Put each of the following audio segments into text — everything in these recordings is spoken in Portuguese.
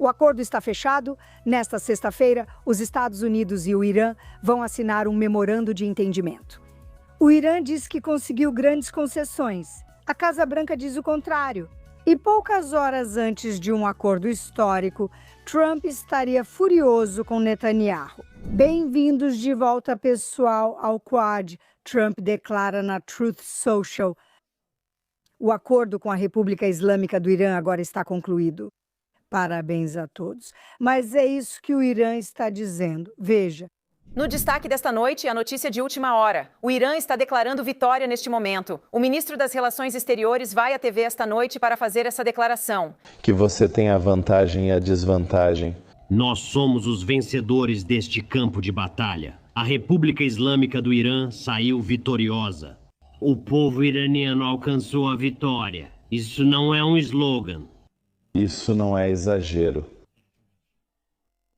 O acordo está fechado. Nesta sexta-feira, os Estados Unidos e o Irã vão assinar um memorando de entendimento. O Irã diz que conseguiu grandes concessões. A Casa Branca diz o contrário. E poucas horas antes de um acordo histórico, Trump estaria furioso com Netanyahu. Bem-vindos de volta, pessoal, ao Quad, Trump declara na Truth Social. O acordo com a República Islâmica do Irã agora está concluído. Parabéns a todos. Mas é isso que o Irã está dizendo. Veja. No destaque desta noite, a notícia de última hora. O Irã está declarando vitória neste momento. O ministro das Relações Exteriores vai à TV esta noite para fazer essa declaração. Que você tem a vantagem e a desvantagem. Nós somos os vencedores deste campo de batalha. A República Islâmica do Irã saiu vitoriosa. O povo iraniano alcançou a vitória. Isso não é um slogan. Isso não é exagero.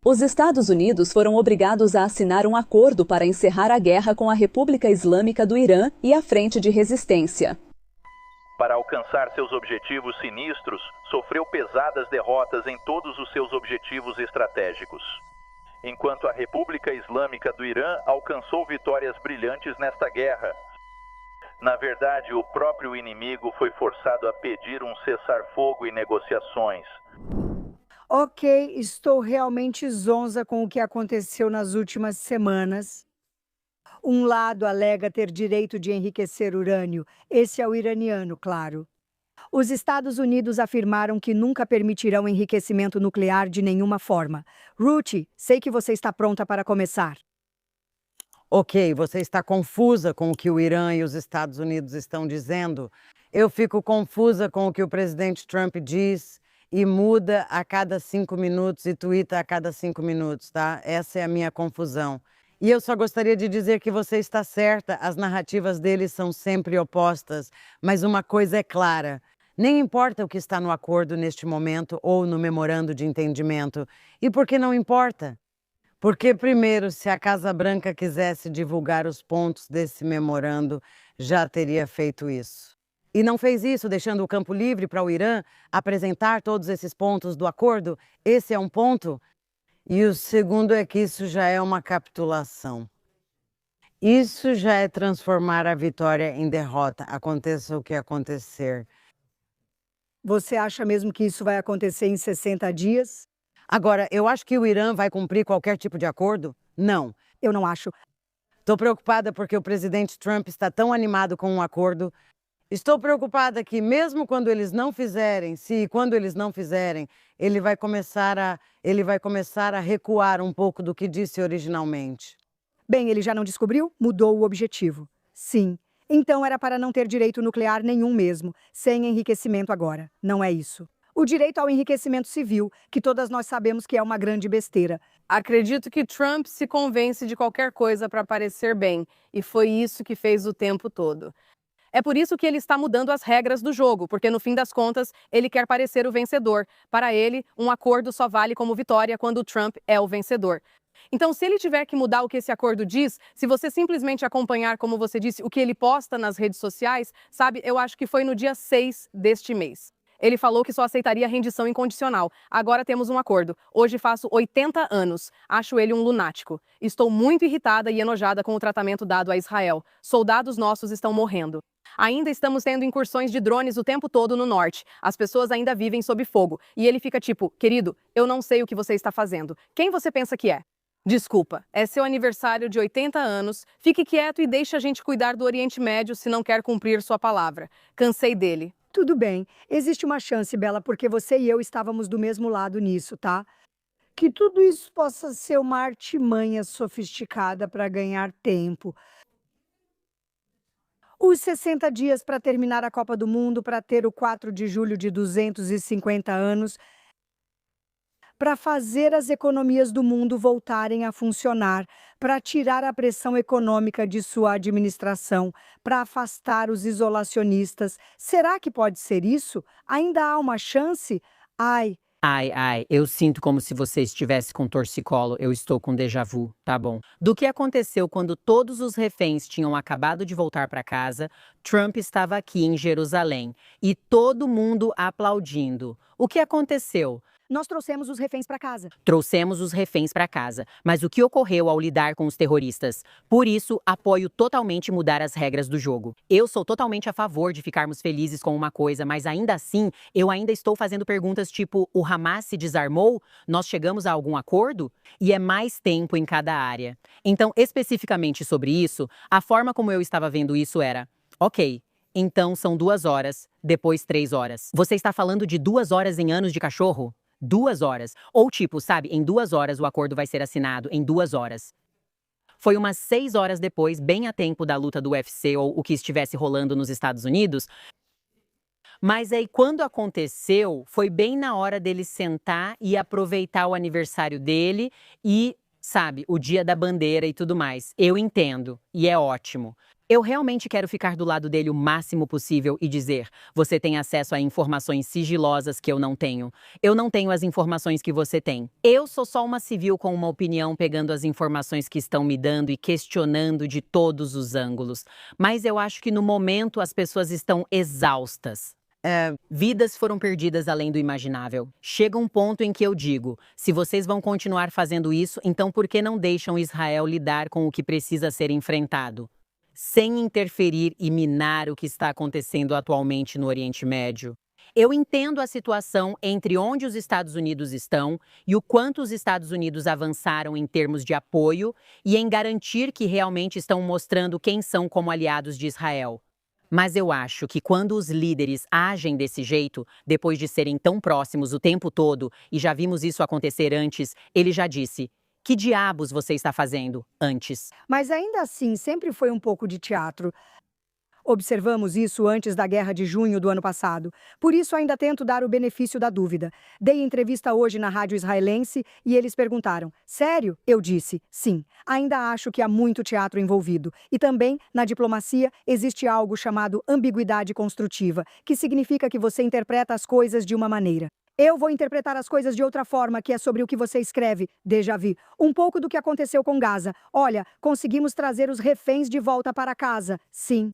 Os Estados Unidos foram obrigados a assinar um acordo para encerrar a guerra com a República Islâmica do Irã e a Frente de Resistência. Para alcançar seus objetivos sinistros, sofreu pesadas derrotas em todos os seus objetivos estratégicos. Enquanto a República Islâmica do Irã alcançou vitórias brilhantes nesta guerra. Na verdade, o próprio inimigo foi forçado a pedir um cessar-fogo e negociações. Ok, estou realmente zonza com o que aconteceu nas últimas semanas. Um lado alega ter direito de enriquecer urânio. Esse é o iraniano, claro. Os Estados Unidos afirmaram que nunca permitirão enriquecimento nuclear de nenhuma forma. Ruth, sei que você está pronta para começar. Ok, você está confusa com o que o Irã e os Estados Unidos estão dizendo? Eu fico confusa com o que o presidente Trump diz e muda a cada 5 minutos e tuita a cada 5 minutos, tá? Essa é a minha confusão. E eu só gostaria de dizer que você está certa, as narrativas deles são sempre opostas, mas uma coisa é clara. Nem importa o que está no acordo neste momento ou no memorando de entendimento. E por que não importa? Porque, primeiro, se a Casa Branca quisesse divulgar os pontos desse memorando, já teria feito isso. E não fez isso, deixando o campo livre para o Irã apresentar todos esses pontos do acordo. Esse é um ponto. E o segundo é que isso já é uma capitulação. Isso já é transformar a vitória em derrota, aconteça o que acontecer. Você acha mesmo que isso vai acontecer em 60 dias? Agora, eu acho que o Irã vai cumprir qualquer tipo de acordo? Não. Eu não acho. Estou preocupada porque o presidente Trump está tão animado com um acordo. Estou preocupada que mesmo quando eles não fizerem, quando eles não fizerem, ele vai começar a recuar um pouco do que disse originalmente. Bem, ele já não descobriu? Mudou o objetivo. Sim. Então era para não ter direito nuclear nenhum mesmo, sem enriquecimento agora. Não é isso. O direito ao enriquecimento civil, que todas nós sabemos que é uma grande besteira. Acredito que Trump se convence de qualquer coisa para parecer bem, e foi isso que fez o tempo todo. É por isso que ele está mudando as regras do jogo, porque no fim das contas, ele quer parecer o vencedor. Para ele, um acordo só vale como vitória quando o Trump é o vencedor. Então, se ele tiver que mudar o que esse acordo diz, se você simplesmente acompanhar, como você disse, o que ele posta nas redes sociais, sabe, eu acho que foi no dia 6 deste mês. Ele falou que só aceitaria rendição incondicional. Agora temos um acordo. Hoje faço 80 anos. Acho ele um lunático. Estou muito irritada e enojada com o tratamento dado a Israel. Soldados nossos estão morrendo. Ainda estamos tendo incursões de drones o tempo todo no norte. As pessoas ainda vivem sob fogo. E ele fica tipo, querido, eu não sei o que você está fazendo. Quem você pensa que é? Desculpa, é seu aniversário de 80 anos. Fique quieto e deixe a gente cuidar do Oriente Médio se não quer cumprir sua palavra. Cansei dele. Tudo bem. Existe uma chance, Bela, porque você e eu estávamos do mesmo lado nisso, tá? Que tudo isso possa ser uma artimanha sofisticada para ganhar tempo. Os 60 dias para terminar a Copa do Mundo, para ter o 4 de julho de 250 anos, para fazer as economias do mundo voltarem a funcionar, para tirar a pressão econômica de sua administração, para afastar os isolacionistas. Será que pode ser isso? Ainda há uma chance? Ai, eu sinto como se você estivesse com torcicolo, eu estou com déjà vu, tá bom. Do que aconteceu quando todos os reféns tinham acabado de voltar para casa, Trump estava aqui em Jerusalém e todo mundo aplaudindo. O que aconteceu? Nós trouxemos os reféns para casa. Trouxemos os reféns para casa, mas o que ocorreu ao lidar com os terroristas? Por isso, apoio totalmente mudar as regras do jogo. Eu sou totalmente a favor de ficarmos felizes com uma coisa, mas ainda assim, eu ainda estou fazendo perguntas tipo, o Hamas se desarmou? Nós chegamos a algum acordo? E é mais tempo em cada área. Então, especificamente sobre isso, a forma como eu estava vendo isso era, ok, então são 2 horas, depois 3 horas. Você está falando de 2 horas em anos de cachorro? 2 horas. Ou tipo, sabe, em 2 horas o acordo vai ser assinado, em 2 horas. Foi umas 6 horas depois, bem a tempo da luta do UFC ou o que estivesse rolando nos Estados Unidos. Mas aí, quando aconteceu, foi bem na hora dele sentar e aproveitar o aniversário dele e, sabe, o dia da bandeira e tudo mais. Eu entendo, e é ótimo. Eu realmente quero ficar do lado dele o máximo possível e dizer, você tem acesso a informações sigilosas que eu não tenho. Eu não tenho as informações que você tem. Eu sou só uma civil com uma opinião pegando as informações que estão me dando e questionando de todos os ângulos. Mas eu acho que no momento as pessoas estão exaustas. Vidas foram perdidas além do imaginável. Chega um ponto em que eu digo, se vocês vão continuar fazendo isso, então por que não deixam Israel lidar com o que precisa ser enfrentado? Sem interferir e minar o que está acontecendo atualmente no Oriente Médio. Eu entendo a situação entre onde os Estados Unidos estão e o quanto os Estados Unidos avançaram em termos de apoio e em garantir que realmente estão mostrando quem são como aliados de Israel. Mas eu acho que quando os líderes agem desse jeito, depois de serem tão próximos o tempo todo, e já vimos isso acontecer antes, ele já disse, que diabos você está fazendo antes? Mas ainda assim, sempre foi um pouco de teatro. Observamos isso antes da guerra de junho do ano passado. Por isso, ainda tento dar o benefício da dúvida. Dei entrevista hoje na rádio israelense e eles perguntaram: sério? Eu disse: sim. Ainda acho que há muito teatro envolvido. E também, na diplomacia, existe algo chamado ambiguidade construtiva, que significa que você interpreta as coisas de uma maneira. Eu vou interpretar as coisas de outra forma, que é sobre o que você escreve, déjà vu. Um pouco do que aconteceu com Gaza. Olha, conseguimos trazer os reféns de volta para casa. Sim.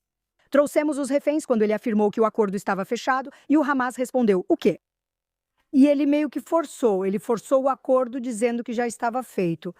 Trouxemos os reféns quando ele afirmou que o acordo estava fechado e o Hamas respondeu, o quê? E ele meio que forçou o acordo dizendo que já estava feito.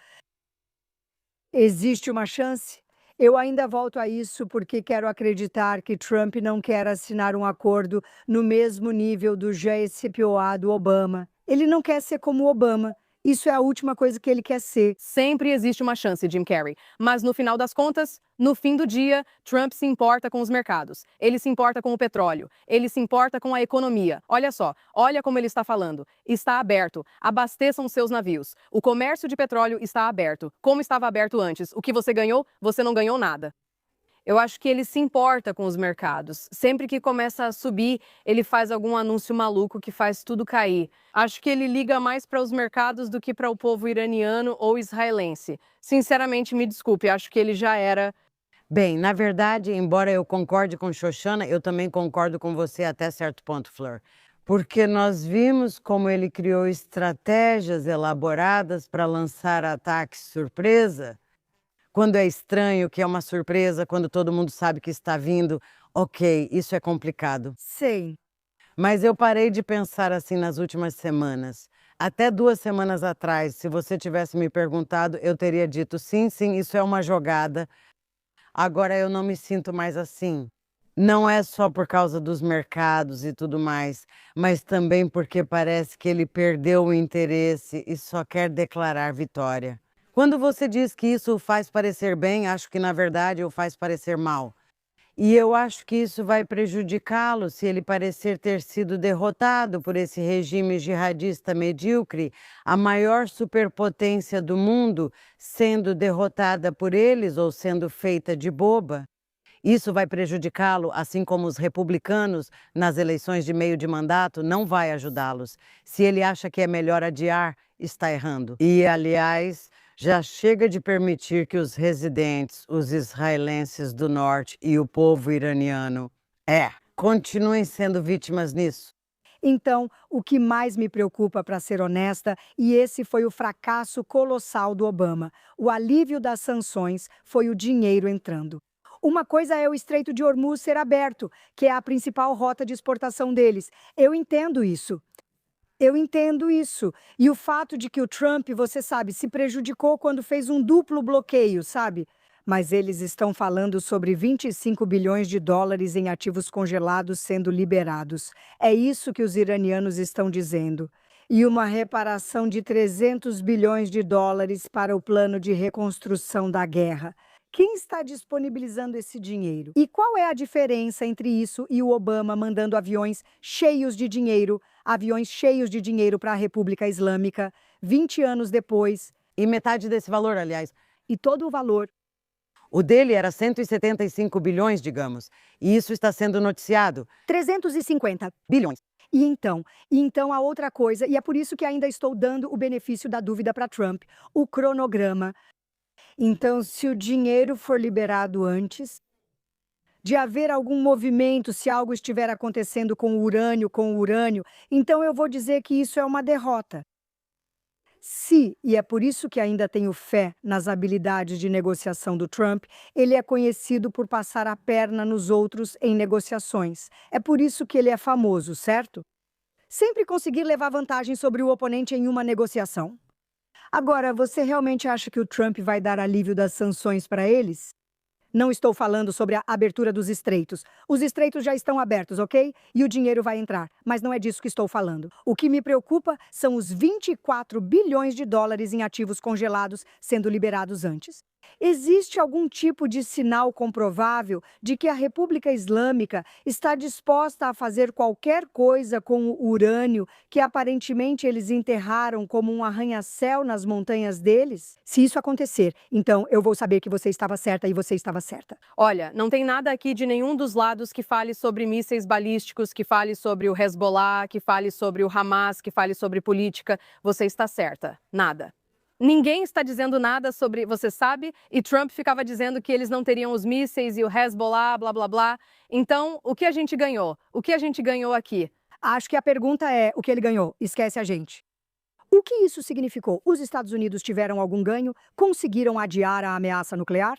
Existe uma chance? Eu ainda volto a isso porque quero acreditar que Trump não quer assinar um acordo no mesmo nível do JCPOA do Obama. Ele não quer ser como o Obama. Isso é a última coisa que ele quer ser. Sempre existe uma chance, Jim Carrey. Mas no final das contas, no fim do dia, Trump se importa com os mercados. Ele se importa com o petróleo. Ele se importa com a economia. Olha só, olha como ele está falando. Está aberto. Abasteçam seus navios. O comércio de petróleo está aberto. Como estava aberto antes? O que você ganhou? Você não ganhou nada. Eu acho que ele se importa com os mercados. Sempre que começa a subir, ele faz algum anúncio maluco que faz tudo cair. Acho que ele liga mais para os mercados do que para o povo iraniano ou israelense. Sinceramente, me desculpe, acho que ele já era... Bem, na verdade, embora eu concorde com Xoxana, eu também concordo com você até certo ponto, Flor. Porque nós vimos como ele criou estratégias elaboradas para lançar ataques surpresa. Quando é estranho, que é uma surpresa, quando todo mundo sabe que está vindo, ok, isso é complicado. Sei. Mas eu parei de pensar assim nas últimas semanas. Até 2 semanas atrás, se você tivesse me perguntado, eu teria dito sim, sim, isso é uma jogada. Agora eu não me sinto mais assim. Não é só por causa dos mercados e tudo mais, mas também porque parece que ele perdeu o interesse e só quer declarar vitória. Quando você diz que isso o faz parecer bem, acho que na verdade o faz parecer mal. E eu acho que isso vai prejudicá-lo se ele parecer ter sido derrotado por esse regime jihadista medíocre, a maior superpotência do mundo sendo derrotada por eles ou sendo feita de boba. Isso vai prejudicá-lo, assim como os republicanos nas eleições de meio de mandato, não vai ajudá-los. Se ele acha que é melhor adiar, está errando. E, aliás, já chega de permitir que os residentes, os israelenses do norte e o povo iraniano, continuem sendo vítimas nisso. Então, o que mais me preocupa, para ser honesta, e esse foi o fracasso colossal do Obama, o alívio das sanções foi o dinheiro entrando. Uma coisa é o Estreito de Hormuz ser aberto, que é a principal rota de exportação deles. Eu entendo isso. Eu entendo isso. E o fato de que o Trump, você sabe, se prejudicou quando fez um duplo bloqueio, sabe? Mas eles estão falando sobre 25 bilhões de dólares em ativos congelados sendo liberados. É isso que os iranianos estão dizendo. E uma reparação de 300 bilhões de dólares para o plano de reconstrução da guerra. Quem está disponibilizando esse dinheiro? E qual é a diferença entre isso e o Obama mandando aviões cheios de dinheiro para a República Islâmica, 20 anos depois? E metade desse valor, aliás. E todo o valor. O dele era 175 bilhões, digamos. E isso está sendo noticiado. 350 bilhões. E então a outra coisa, e é por isso que ainda estou dando o benefício da dúvida para Trump, o cronograma. Então, se o dinheiro for liberado antes de haver algum movimento, se algo estiver acontecendo com o urânio, então eu vou dizer que isso é uma derrota. Se, e é por isso que ainda tenho fé nas habilidades de negociação do Trump, ele é conhecido por passar a perna nos outros em negociações. É por isso que ele é famoso, certo? Sempre conseguir levar vantagem sobre o oponente em uma negociação. Agora, você realmente acha que o Trump vai dar alívio das sanções para eles? Não estou falando sobre a abertura dos estreitos. Os estreitos já estão abertos, ok? E o dinheiro vai entrar. Mas não é disso que estou falando. O que me preocupa são os 24 bilhões de dólares em ativos congelados sendo liberados antes. Existe algum tipo de sinal comprovável de que a República Islâmica está disposta a fazer qualquer coisa com o urânio que aparentemente eles enterraram como um arranha-céu nas montanhas deles? Se isso acontecer, então eu vou saber que você estava certa e você estava certa. Olha, não tem nada aqui de nenhum dos lados que fale sobre mísseis balísticos, que fale sobre o Hezbollah, que fale sobre o Hamas, que fale sobre política. Você está certa. Nada. Ninguém está dizendo nada sobre, você sabe, e Trump ficava dizendo que eles não teriam os mísseis e o Hezbollah, blá, blá, blá. Então, o que a gente ganhou? O que a gente ganhou aqui? Acho que a pergunta é o que ele ganhou. Esquece a gente. O que isso significou? Os Estados Unidos tiveram algum ganho? Conseguiram adiar a ameaça nuclear?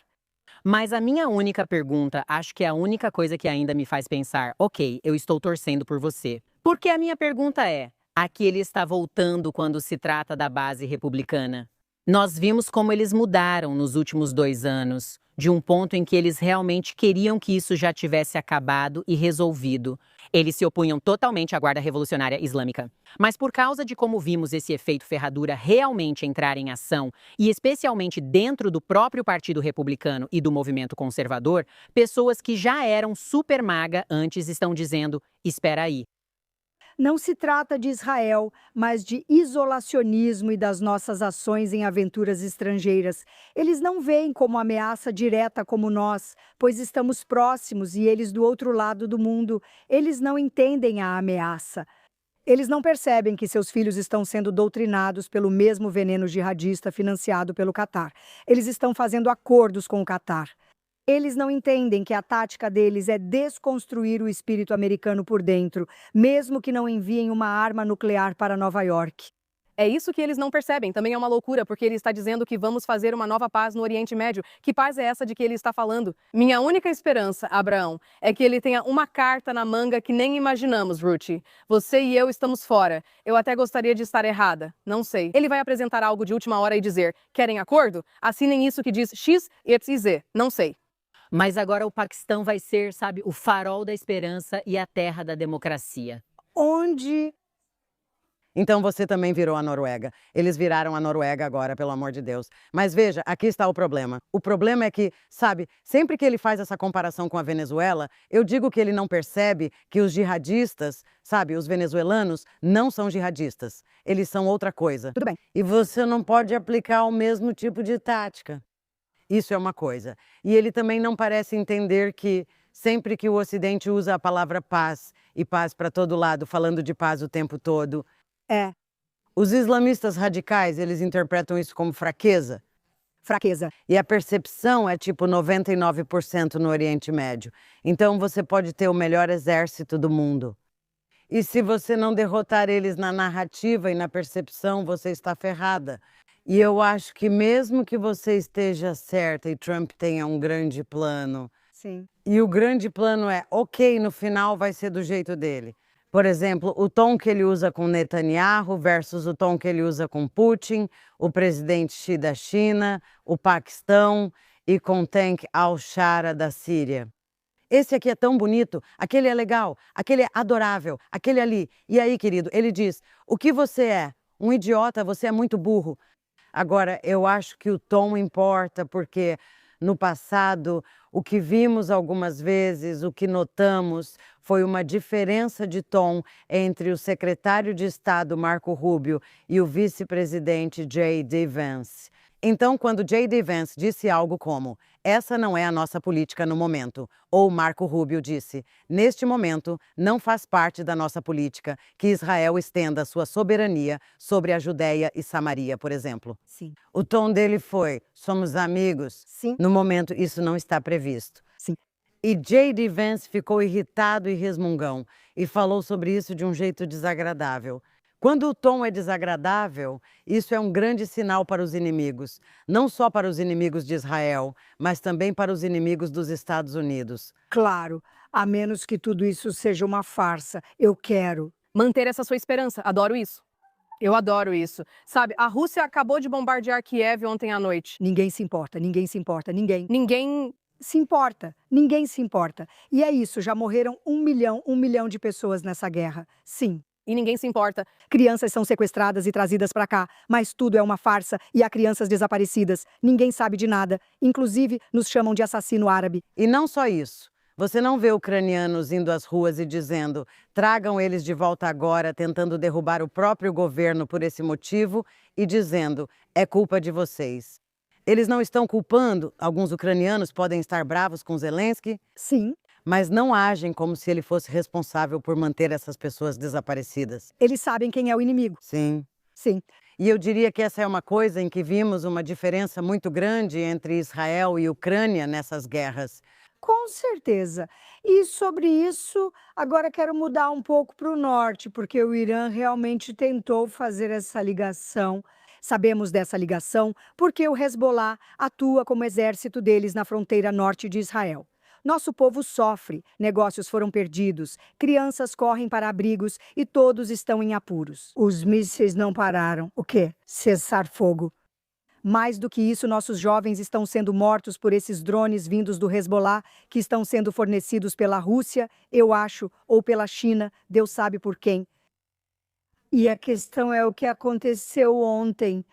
Mas a minha única pergunta, acho que é a única coisa que ainda me faz pensar, ok, eu estou torcendo por você. Porque a minha pergunta é, a que ele está voltando quando se trata da base republicana? Nós vimos como eles mudaram nos últimos 2 anos, de um ponto em que eles realmente queriam que isso já tivesse acabado e resolvido. Eles se opunham totalmente à Guarda Revolucionária Islâmica. Mas por causa de como vimos esse efeito ferradura realmente entrar em ação, e especialmente dentro do próprio Partido Republicano e do movimento conservador, pessoas que já eram super maga antes estão dizendo, espera aí. Não se trata de Israel, mas de isolacionismo e das nossas ações em aventuras estrangeiras. Eles não veem como ameaça direta como nós, pois estamos próximos e eles do outro lado do mundo. Eles não entendem a ameaça. Eles não percebem que seus filhos estão sendo doutrinados pelo mesmo veneno jihadista financiado pelo Catar. Eles estão fazendo acordos com o Catar. Eles não entendem que a tática deles é desconstruir o espírito americano por dentro, mesmo que não enviem uma arma nuclear para Nova York. É isso que eles não percebem. Também é uma loucura, porque ele está dizendo que vamos fazer uma nova paz no Oriente Médio. Que paz é essa de que ele está falando? Minha única esperança, Abraão, é que ele tenha uma carta na manga que nem imaginamos, Ruthie. Você e eu estamos fora. Eu até gostaria de estar errada. Não sei. Ele vai apresentar algo de última hora e dizer, querem acordo? Assinem isso que diz X, Y, Z. Não sei. Mas agora o Paquistão vai ser, sabe, o farol da esperança e a terra da democracia. Onde? Então você também virou a Noruega. Eles viraram a Noruega agora, pelo amor de Deus. Mas veja, aqui está o problema. O problema é que, sabe, sempre que ele faz essa comparação com a Venezuela, eu digo que ele não percebe que os jihadistas, sabe, os venezuelanos, não são jihadistas. Eles são outra coisa. Tudo bem. E você não pode aplicar o mesmo tipo de tática. Isso é uma coisa. E ele também não parece entender que sempre que o Ocidente usa a palavra paz, e paz para todo lado, falando de paz o tempo todo, os islamistas radicais, eles interpretam isso como fraqueza. Fraqueza. E a percepção é tipo 99% no Oriente Médio. Então você pode ter o melhor exército do mundo. E se você não derrotar eles na narrativa e na percepção, você está ferrada. E eu acho que mesmo que você esteja certa e Trump tenha um grande plano, sim, e o grande plano é, ok, no final vai ser do jeito dele, Por exemplo, o tom que ele usa com Netanyahu versus o tom que ele usa com Putin, o presidente Xi da China, o Paquistão e com Tank al-Shara da Síria. Esse aqui é tão bonito, aquele é legal, aquele é adorável, aquele ali. E aí, querido, ele diz, o que você é? Um idiota, você é muito burro. Agora, eu acho que o tom importa, porque no passado, o que vimos algumas vezes, o que notamos, foi uma diferença de tom entre o secretário de Estado, Marco Rubio, e o vice-presidente J.D. Vance. Então, quando J.D. Vance disse algo como, essa não é a nossa política no momento, ou Marco Rubio disse, neste momento não faz parte da nossa política que Israel estenda sua soberania sobre a Judéia e Samaria, por exemplo. Sim. O tom dele foi, somos amigos. Sim. No momento, isso não está previsto. Sim. E J.D. Vance ficou irritado e resmungão, e falou sobre isso de um jeito desagradável. Quando o tom é desagradável, isso é um grande sinal para os inimigos, não só para os inimigos de Israel, mas também para os inimigos dos Estados Unidos. Claro, a menos que tudo isso seja uma farsa. Eu quero. Manter essa sua esperança. Adoro isso. Eu adoro isso. Sabe, a Rússia acabou de bombardear Kiev ontem à noite. Ninguém se importa, ninguém se importa, ninguém. Ninguém se importa, ninguém se importa. E é isso, já morreram 1 milhão de pessoas nessa guerra. Sim. E ninguém se importa. Crianças são sequestradas e trazidas para cá, mas tudo é uma farsa e há crianças desaparecidas. Ninguém sabe de nada. Inclusive, nos chamam de assassino árabe. E não só isso. Você não vê ucranianos indo às ruas e dizendo, tragam eles de volta agora, tentando derrubar o próprio governo por esse motivo e dizendo, é culpa de vocês. Eles não estão culpando, alguns ucranianos podem estar bravos com Zelensky. Sim. Mas não agem como se ele fosse responsável por manter essas pessoas desaparecidas. Eles sabem quem é o inimigo. Sim. Sim. E eu diria que essa é uma coisa em que vimos uma diferença muito grande entre Israel e Ucrânia nessas guerras. Com certeza. E sobre isso, agora quero mudar um pouco para o norte, porque o Irã realmente tentou fazer essa ligação. Sabemos dessa ligação porque o Hezbollah atua como exército deles na fronteira norte de Israel. Nosso povo sofre, negócios foram perdidos, crianças correm para abrigos e todos estão em apuros. Os mísseis não pararam. O quê? Cessar fogo. Mais do que isso, nossos jovens estão sendo mortos por esses drones vindos do Hezbollah, que estão sendo fornecidos pela Rússia, eu acho, ou pela China, Deus sabe por quem. E a questão é o que aconteceu ontem.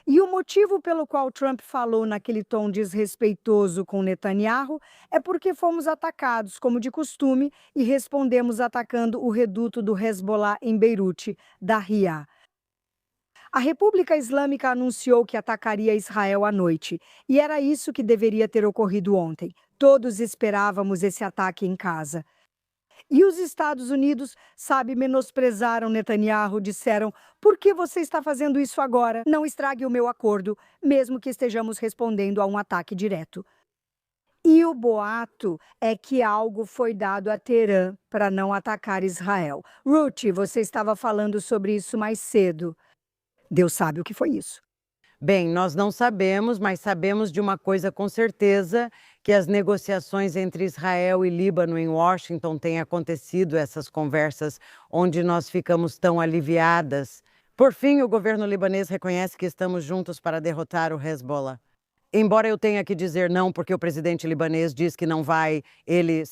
E o motivo pelo qual Trump falou naquele tom desrespeitoso com Netanyahu é porque fomos atacados, como de costume, e respondemos atacando o reduto do Hezbollah em Beirute, Dahiya. A República Islâmica anunciou que atacaria Israel à noite, e era isso que deveria ter ocorrido ontem. Todos esperávamos esse ataque em casa. E os Estados Unidos, menosprezaram Netanyahu, disseram, por que você está fazendo isso agora? Não estrague o meu acordo, mesmo que estejamos respondendo a um ataque direto. E o boato é que algo foi dado a Teherã para não atacar Israel. Ruth, você estava falando sobre isso mais cedo. Deus sabe o que foi isso. Bem, nós não sabemos, mas sabemos de uma coisa com certeza, que as negociações entre Israel e Líbano em Washington têm acontecido, essas conversas onde nós ficamos tão aliviadas. Por fim, o governo libanês reconhece que estamos juntos para derrotar o Hezbollah. Embora eu tenha que dizer não, porque o presidente libanês diz que não vai, ele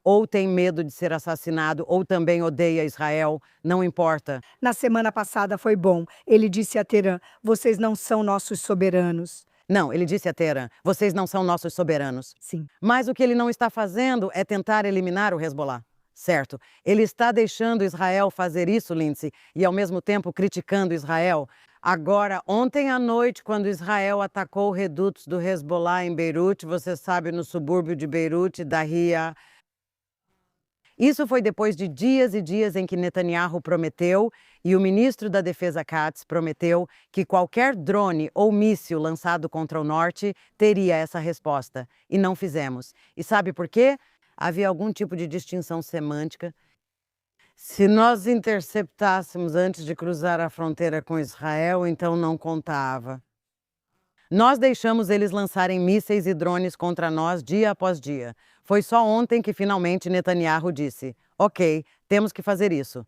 ou tem medo de ser assassinado, ou também odeia Israel, não importa. Na semana passada foi bom. Ele disse a Teherã, vocês não são nossos soberanos. Não, ele disse a Teherã, vocês não são nossos soberanos. Sim. Mas o que ele não está fazendo é tentar eliminar o Hezbollah. Certo. Ele está deixando Israel fazer isso, Lindsay, e ao mesmo tempo criticando Israel. Agora, ontem à noite, quando Israel atacou redutos do Hezbollah em Beirute, você sabe, no subúrbio de Beirute, Dahiya. Isso foi depois de dias e dias em que Netanyahu prometeu, e o ministro da Defesa Katz prometeu, que qualquer drone ou míssil lançado contra o norte teria essa resposta. E não fizemos. E sabe por quê? Havia algum tipo de distinção semântica. Se nós interceptássemos antes de cruzar a fronteira com Israel, então não contava. Nós deixamos eles lançarem mísseis e drones contra nós dia após dia. Foi só ontem que finalmente Netanyahu disse, Ok, temos que fazer isso.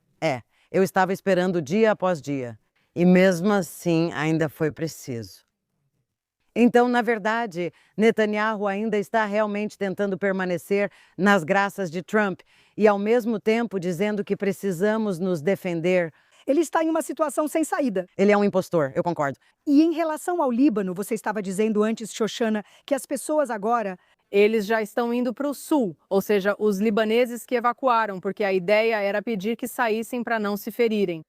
Eu estava esperando dia após dia. E mesmo assim, ainda foi preciso. Então, na verdade, Netanyahu ainda está realmente tentando permanecer nas graças de Trump e, ao mesmo tempo, dizendo que precisamos nos defender. Ele está em uma situação sem saída. Ele é um impostor, eu concordo. E em relação ao Líbano, você estava dizendo antes, Shoshana, que as pessoas agora... Eles já estão indo para o sul, ou seja, os libaneses que evacuaram, porque a ideia era pedir que saíssem para não se ferirem.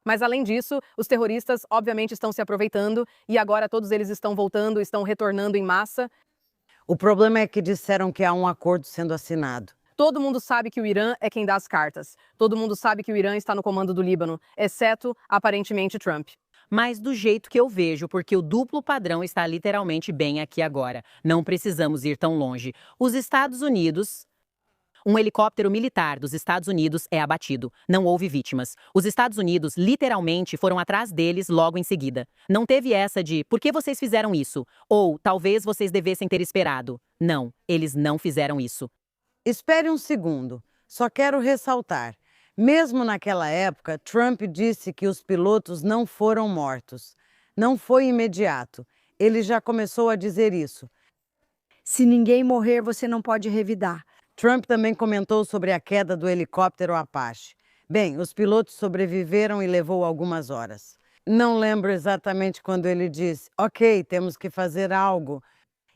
Mas, além disso, os terroristas, obviamente, estão se aproveitando e agora todos eles estão voltando, estão retornando em massa. O problema é que disseram que há um acordo sendo assinado. Todo mundo sabe que o Irã é quem dá as cartas. Todo mundo sabe que o Irã está no comando do Líbano, exceto, aparentemente, Trump. Mas do jeito que eu vejo, porque o duplo padrão está literalmente bem aqui agora. Não precisamos ir tão longe. Os Estados Unidos... Um helicóptero militar dos Estados Unidos é abatido. Não houve vítimas. Os Estados Unidos literalmente foram atrás deles logo em seguida. Não teve essa de por que vocês fizeram isso? Ou talvez vocês devessem ter esperado. Não, eles não fizeram isso. Espere um segundo. Só quero ressaltar. Mesmo naquela época, Trump disse que os pilotos não foram mortos. Não foi imediato. Ele já começou a dizer isso. Se ninguém morrer, você não pode revidar. Trump também comentou sobre a queda do helicóptero Apache. Bem, os pilotos sobreviveram e levou algumas horas. Não lembro exatamente quando ele disse, ok, temos que fazer algo.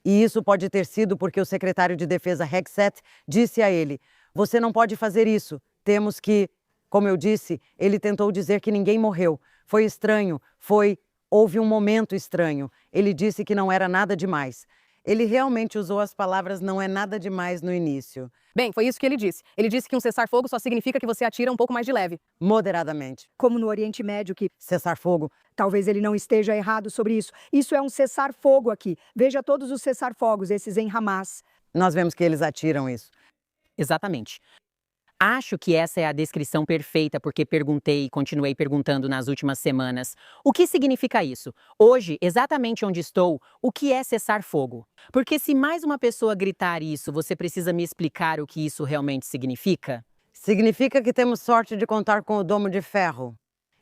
E isso pode ter sido porque o secretário de Defesa Hegseth disse a ele, você não pode fazer isso, temos que... Como eu disse, ele tentou dizer que ninguém morreu. Foi estranho, houve um momento estranho. Ele disse que não era nada demais. Ele realmente usou as palavras não é nada demais no início. Bem, foi isso que ele disse. Ele disse que um cessar-fogo só significa que você atira um pouco mais de leve. Moderadamente. Como no Oriente Médio que... Cessar-fogo. Talvez ele não esteja errado sobre isso. Isso é um cessar-fogo aqui. Veja todos os cessar-fogos, esses em Hamas. Nós vemos que eles atiram isso. Exatamente. Acho que essa é a descrição perfeita porque perguntei e continuei perguntando nas últimas semanas. O que significa isso? Hoje, exatamente onde estou, o que é cessar fogo? Porque se mais uma pessoa gritar isso, você precisa me explicar o que isso realmente significa? Significa que temos sorte de contar com o Domo de Ferro.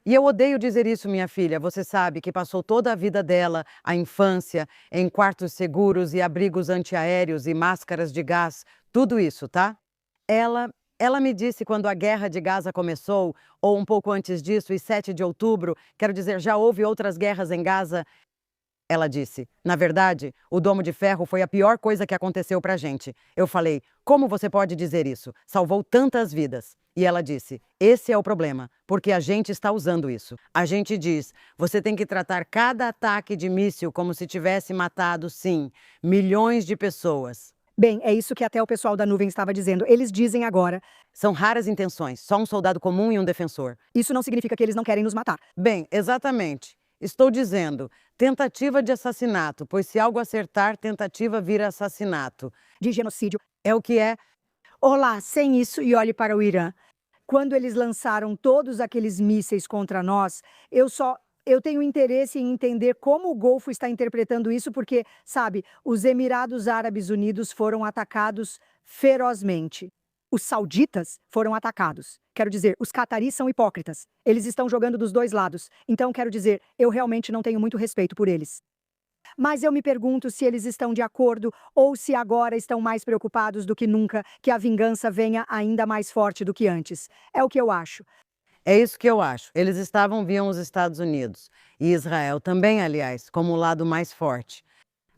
E eu odeio dizer isso, minha filha. Você sabe que passou toda a vida dela, a infância, em quartos seguros e abrigos antiaéreos e máscaras de gás. Tudo isso, tá? Ela me disse quando a guerra de Gaza começou, ou um pouco antes disso, e 7 de outubro, quero dizer, já houve outras guerras em Gaza. Ela disse, na verdade, o Domo de Ferro foi a pior coisa que aconteceu pra gente. Eu falei, como você pode dizer isso? Salvou tantas vidas. E ela disse, esse é o problema, porque a gente está usando isso. A gente diz, você tem que tratar cada ataque de míssil como se tivesse matado, sim, milhões de pessoas. Bem, é isso que até o pessoal da nuvem estava dizendo. Eles dizem agora... São raras intenções, só um soldado comum e um defensor. Isso não significa que eles não querem nos matar. Bem, exatamente. Estou dizendo, tentativa de assassinato, pois se algo acertar, tentativa vira assassinato. De genocídio. É o que é. Olá, sem isso e olhe para o Irã. Quando eles lançaram todos aqueles mísseis contra nós, eu tenho interesse em entender como o Golfo está interpretando isso, porque, sabe, os Emirados Árabes Unidos foram atacados ferozmente. Os sauditas foram atacados. Quero dizer, os cataris são hipócritas. Eles estão jogando dos dois lados. Então, quero dizer, eu realmente não tenho muito respeito por eles. Mas eu me pergunto se eles estão de acordo ou se agora estão mais preocupados do que nunca que a vingança venha ainda mais forte do que antes. É o que eu acho. É isso que eu acho. Eles viam os Estados Unidos e Israel também, aliás, como o lado mais forte.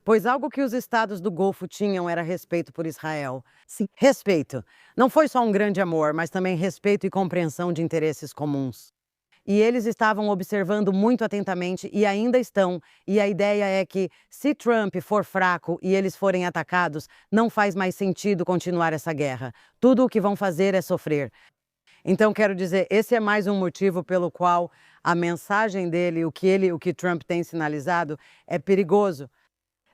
Pois algo que os estados do Golfo tinham era respeito por Israel. Sim, respeito. Não foi só um grande amor, mas também respeito e compreensão de interesses comuns. E eles estavam observando muito atentamente e ainda estão. E a ideia é que, se Trump for fraco e eles forem atacados, não faz mais sentido continuar essa guerra. Tudo o que vão fazer é sofrer. Então, quero dizer, esse é mais um motivo pelo qual a mensagem dele, o que Trump tem sinalizado, é perigoso.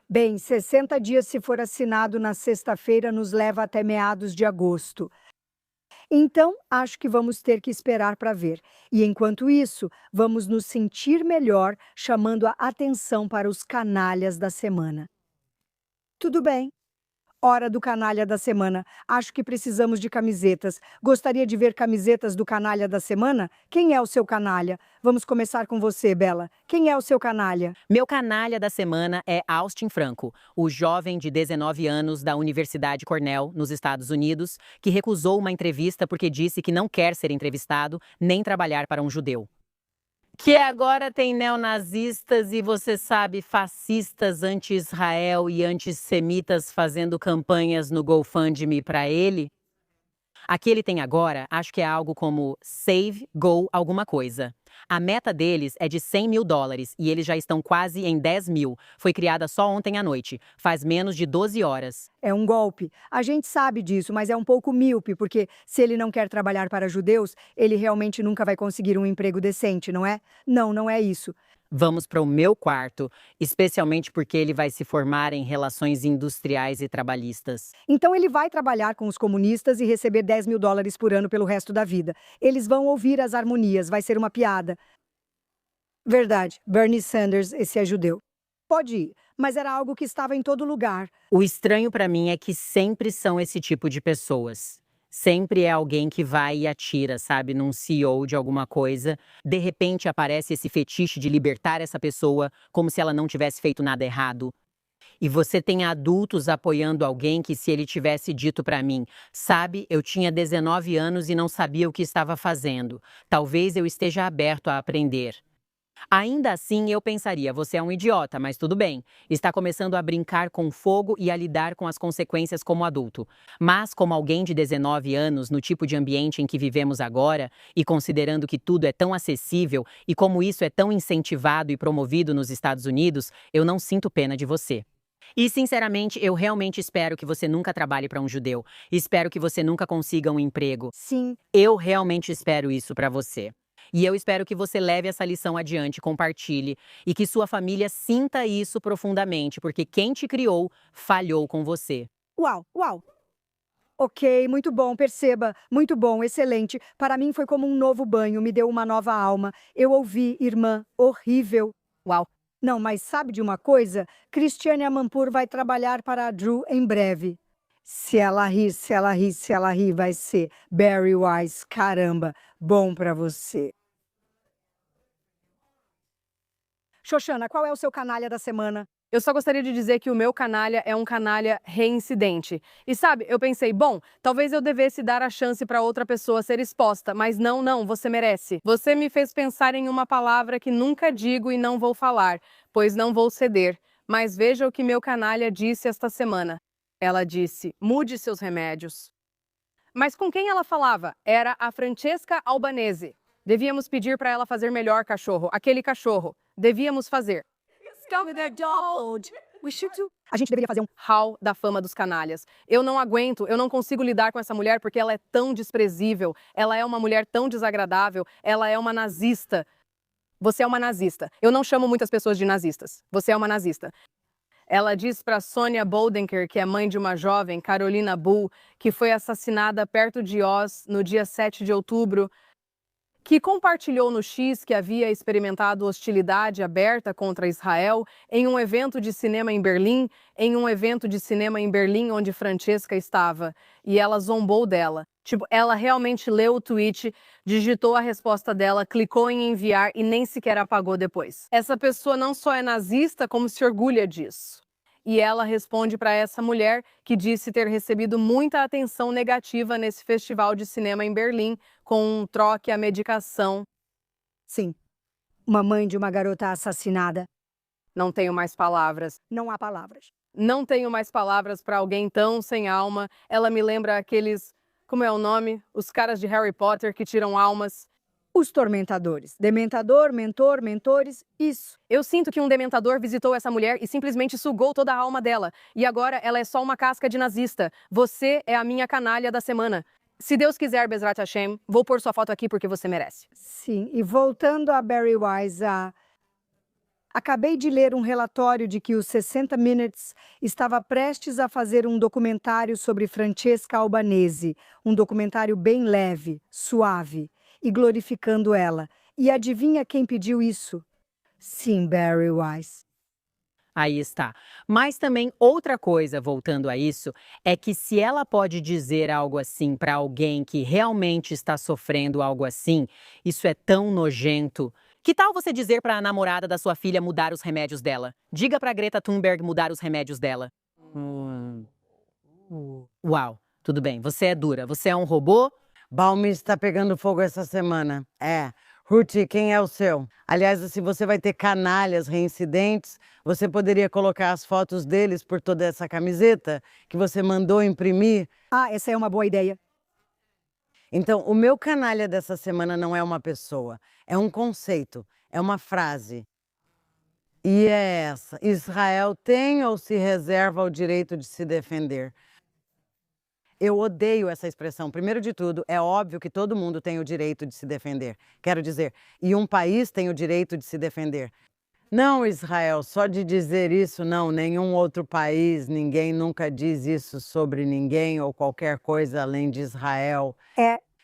Bem, 60 dias se for assinado na sexta-feira nos leva até meados de agosto. Então, acho que vamos ter que esperar para ver. E enquanto isso, vamos nos sentir melhor chamando a atenção para os canalhas da semana. Tudo bem. Hora do Canalha da Semana. Acho que precisamos de camisetas. Gostaria de ver camisetas do Canalha da Semana? Quem é o seu canalha? Vamos começar com você, Bela. Quem é o seu canalha? Meu canalha da semana é Austin Franco, o jovem de 19 anos da Universidade Cornell, nos Estados Unidos, que recusou uma entrevista porque disse que não quer ser entrevistado nem trabalhar para um judeu. Que agora tem neonazistas e, você sabe, fascistas anti-Israel e antissemitas fazendo campanhas no GoFundMe para ele? A que ele tem agora, acho que é algo como Save Go alguma coisa. A meta deles é de $100 mil e eles já estão quase em 10 mil. Foi criada só ontem à noite, faz menos de 12 horas. É um golpe. A gente sabe disso, mas é um pouco míope, porque se ele não quer trabalhar para judeus, ele realmente nunca vai conseguir um emprego decente, não é? Não, não é isso. Vamos para o meu quarto, especialmente porque ele vai se formar em relações industriais e trabalhistas. Então ele vai trabalhar com os comunistas e receber $10 mil por ano pelo resto da vida. Eles vão ouvir as harmonias, vai ser uma piada. Verdade, Bernie Sanders, esse é judeu. Pode ir, mas era algo que estava em todo lugar. O estranho para mim é que sempre são esse tipo de pessoas. Sempre é alguém que vai e atira, sabe, num CEO de alguma coisa. De repente aparece esse fetiche de libertar essa pessoa, como se ela não tivesse feito nada errado. E você tem adultos apoiando alguém que, se ele tivesse dito para mim, sabe, eu tinha 19 anos e não sabia o que estava fazendo. Talvez eu esteja aberto a aprender. Ainda assim, eu pensaria, você é um idiota, mas tudo bem. Está começando a brincar com fogo e a lidar com as consequências como adulto. Mas, como alguém de 19 anos, no tipo de ambiente em que vivemos agora, e considerando que tudo é tão acessível e como isso é tão incentivado e promovido nos Estados Unidos, eu não sinto pena de você. E, sinceramente, eu realmente espero que você nunca trabalhe para um judeu. Espero que você nunca consiga um emprego. Sim. Eu realmente espero isso para você. E eu espero que você leve essa lição adiante, compartilhe, e que sua família sinta isso profundamente, porque quem te criou falhou com você. Uau, uau. Ok, muito bom, perceba. Muito bom, excelente. Para mim foi como um novo banho, me deu uma nova alma. Eu ouvi, irmã, horrível. Uau. Não, mas sabe de uma coisa? Cristiane Amanpour vai trabalhar para a Drew em breve. Se ela rir, se ela rir, se ela rir, vai ser Barry Wise. Caramba, bom para você. Xoxana, qual é o seu canalha da semana? Eu só gostaria de dizer que o meu canalha é um canalha reincidente. E sabe, eu pensei, bom, talvez eu devesse dar a chance para outra pessoa ser exposta, mas não, você merece. Você me fez pensar em uma palavra que nunca digo e não vou falar, pois não vou ceder. Mas veja o que meu canalha disse esta semana. Ela disse, mude seus remédios. Mas com quem ela falava? Era a Francesca Albanese. Devíamos pedir para ela fazer melhor, cachorro. Aquele cachorro. Devíamos fazer. A gente deveria fazer um Hall da fama dos canalhas. Eu não aguento, eu não consigo lidar com essa mulher porque ela é tão desprezível, ela é uma mulher tão desagradável, ela é uma nazista. Você é uma nazista. Eu não chamo muitas pessoas de nazistas. Você é uma nazista. Ela diz para Sonia Bodenker, que é mãe de uma jovem, Carolina Bull, que foi assassinada perto de Oz no dia 7 de outubro, que compartilhou no X que havia experimentado hostilidade aberta contra Israel em um evento de cinema em Berlim, onde Francesca estava, e ela zombou dela. Tipo, ela realmente leu o tweet, digitou a resposta dela, clicou em enviar e nem sequer apagou depois. Essa pessoa não só é nazista, como se orgulha disso. E ela responde para essa mulher que disse ter recebido muita atenção negativa nesse festival de cinema em Berlim, com um troque à medicação. Sim, uma mãe de uma garota assassinada. Não tenho mais palavras. Não há palavras. Não tenho mais palavras para alguém tão sem alma. Ela me lembra aqueles, como é o nome? Os caras de Harry Potter que tiram almas. Os tormentadores. Dementador, mentor, mentores, isso. Eu sinto que um dementador visitou essa mulher e simplesmente sugou toda a alma dela. E agora ela é só uma casca de nazista. Você é a minha canalha da semana. Se Deus quiser, Bezrat Hashem, vou pôr sua foto aqui porque você merece. Sim, e voltando a Barry Wise, acabei de ler um relatório de que o 60 Minutes estava prestes a fazer um documentário sobre Francesca Albanese. Um documentário bem leve, suave. E glorificando ela. E adivinha quem pediu isso? Sim, Barry Wise. Aí está. Mas também outra coisa, voltando a isso, é que se ela pode dizer algo assim para alguém que realmente está sofrendo algo assim, isso é tão nojento. Que tal você dizer para a namorada da sua filha mudar os remédios dela? Diga para Greta Thunberg mudar os remédios dela. Uau, tudo bem, você é dura, você é um robô? Balmy está pegando fogo essa semana. Ruth, quem é o seu? Aliás, se você vai ter canalhas reincidentes, você poderia colocar as fotos deles por toda essa camiseta que você mandou imprimir. Ah, essa é uma boa ideia. Então, o meu canalha dessa semana não é uma pessoa, é um conceito, é uma frase. E é essa: Israel tem ou se reserva o direito de se defender? Eu odeio essa expressão. Primeiro de tudo, é óbvio que todo mundo tem o direito de se defender. Quero dizer, e um país tem o direito de se defender. Não, Israel, só de dizer isso, não, nenhum outro país, ninguém nunca diz isso sobre ninguém ou qualquer coisa além de Israel.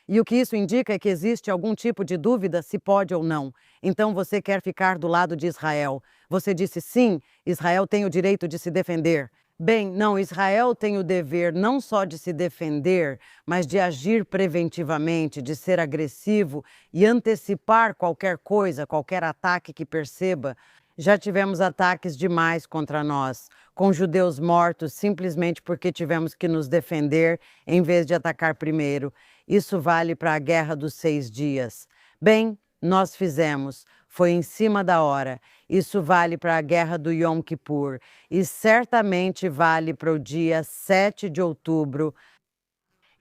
E o que isso indica é que existe algum tipo de dúvida se pode ou não. Então você quer ficar do lado de Israel. Você disse sim, Israel tem o direito de se defender. Bem, não, Israel tem o dever não só de se defender, mas de agir preventivamente, de ser agressivo e antecipar qualquer coisa, qualquer ataque que perceba. Já tivemos ataques demais contra nós, com judeus mortos simplesmente porque tivemos que nos defender em vez de atacar primeiro. Isso vale para a Guerra dos 6 Dias. Bem, nós fizemos. Foi em cima da hora. Isso vale para a Guerra do Yom Kippur. E certamente vale para o dia 7 de outubro.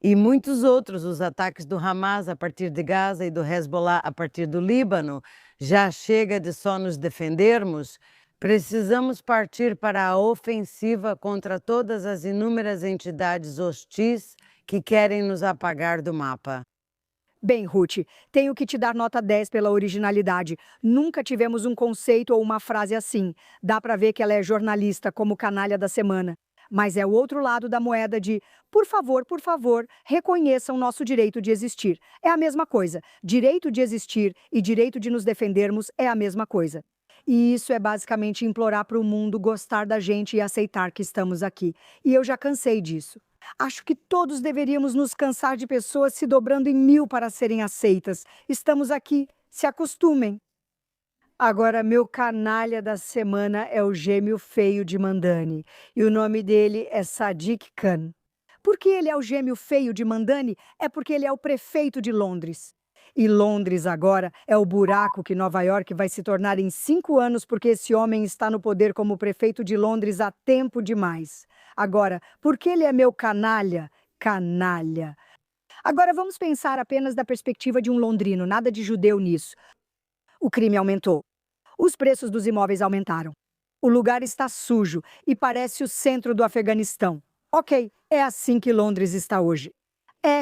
E muitos outros, os ataques do Hamas a partir de Gaza e do Hezbollah a partir do Líbano. Já chega de só nos defendermos? Precisamos partir para a ofensiva contra todas as inúmeras entidades hostis que querem nos apagar do mapa. Bem, Ruth, tenho que te dar nota 10 pela originalidade. Nunca tivemos um conceito ou uma frase assim. Dá para ver que ela é jornalista, como canalha da semana. Mas é o outro lado da moeda de, por favor, reconheçam nosso direito de existir. É a mesma coisa. Direito de existir e direito de nos defendermos é a mesma coisa. E isso é basicamente implorar para o mundo gostar da gente e aceitar que estamos aqui. E eu já cansei disso. Acho que todos deveríamos nos cansar de pessoas se dobrando em 1000 para serem aceitas. Estamos aqui, se acostumem. Agora, meu canalha da semana é o gêmeo feio de Mandani. E o nome dele é Sadiq Khan. Por que ele é o gêmeo feio de Mandani? É porque ele é o prefeito de Londres. E Londres agora é o buraco que Nova York vai se tornar em 5 anos porque esse homem está no poder como prefeito de Londres há tempo demais. Agora, por que ele é meu canalha? Canalha. Agora vamos pensar apenas da perspectiva de um londrino, nada de judeu nisso. O crime aumentou. Os preços dos imóveis aumentaram. O lugar está sujo e parece o centro do Afeganistão. Ok, é assim que Londres está hoje.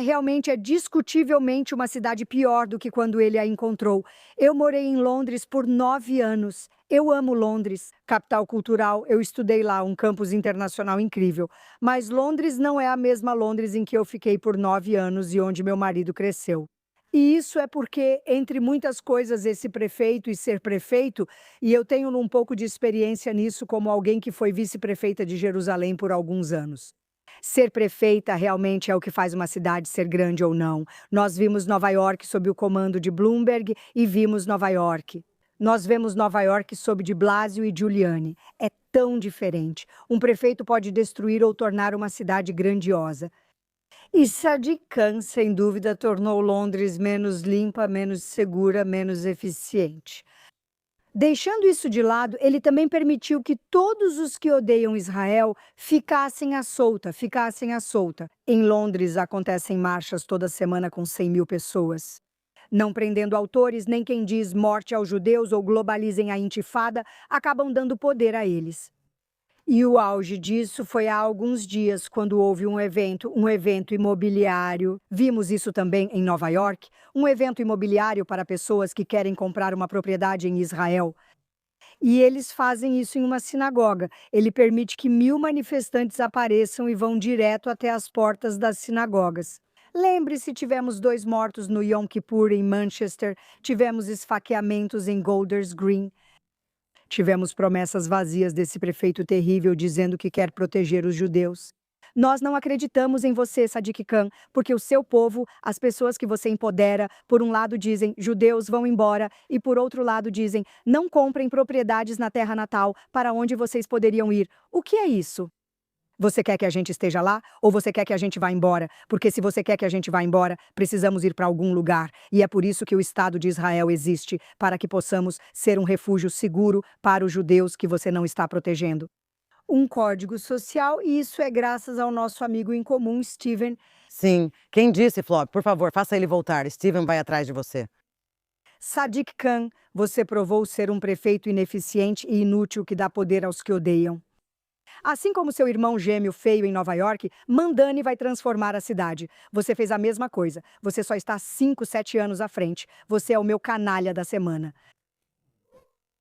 Realmente é discutivelmente uma cidade pior do que quando ele a encontrou. Eu morei em Londres por 9 anos. Eu amo Londres, capital cultural, eu estudei lá, um campus internacional incrível. Mas Londres não é a mesma Londres em que eu fiquei por 9 anos e onde meu marido cresceu. E isso é porque, entre muitas coisas, esse prefeito e ser prefeito, e eu tenho um pouco de experiência nisso como alguém que foi vice-prefeita de Jerusalém por alguns anos. Ser prefeita realmente é o que faz uma cidade ser grande ou não. Nós vimos Nova York sob o comando de Bloomberg e vimos Nova York. Nós vemos Nova York sob de Blasio e Giuliani. É tão diferente. Um prefeito pode destruir ou tornar uma cidade grandiosa. E Sadiq Khan, sem dúvida, tornou Londres menos limpa, menos segura, menos eficiente. Deixando isso de lado, ele também permitiu que todos os que odeiam Israel ficassem à solta. Em Londres acontecem marchas toda semana com 100.000 pessoas. Não prendendo autores, nem quem diz morte aos judeus ou globalizem a intifada, acabam dando poder a eles. E o auge disso foi há alguns dias, quando houve um evento imobiliário. Vimos isso também em Nova York, um evento imobiliário para pessoas que querem comprar uma propriedade em Israel. E eles fazem isso em uma sinagoga. Ele permite que 1000 manifestantes apareçam e vão direto até as portas das sinagogas. Lembre-se, tivemos 2 mortos no Yom Kippur em Manchester, tivemos esfaqueamentos em Golders Green. Tivemos promessas vazias desse prefeito terrível dizendo que quer proteger os judeus. Nós não acreditamos em você, Sadiq Khan, porque o seu povo, as pessoas que você empodera, por um lado dizem, judeus vão embora, e por outro lado dizem, não comprem propriedades na terra natal, para onde vocês poderiam ir. O que é isso? Você quer que a gente esteja lá ou você quer que a gente vá embora? Porque se você quer que a gente vá embora, precisamos ir para algum lugar. E é por isso que o Estado de Israel existe, para que possamos ser um refúgio seguro para os judeus que você não está protegendo. Um código social, e isso é graças ao nosso amigo em comum, Steven. Sim. Quem disse, Flop? Por favor, faça ele voltar. Steven vai atrás de você. Sadiq Khan, você provou ser um prefeito ineficiente e inútil que dá poder aos que odeiam. Assim como seu irmão gêmeo feio em Nova York, Mandani vai transformar a cidade. Você fez a mesma coisa. Você só está 5, 7 anos à frente. Você é o meu canalha da semana.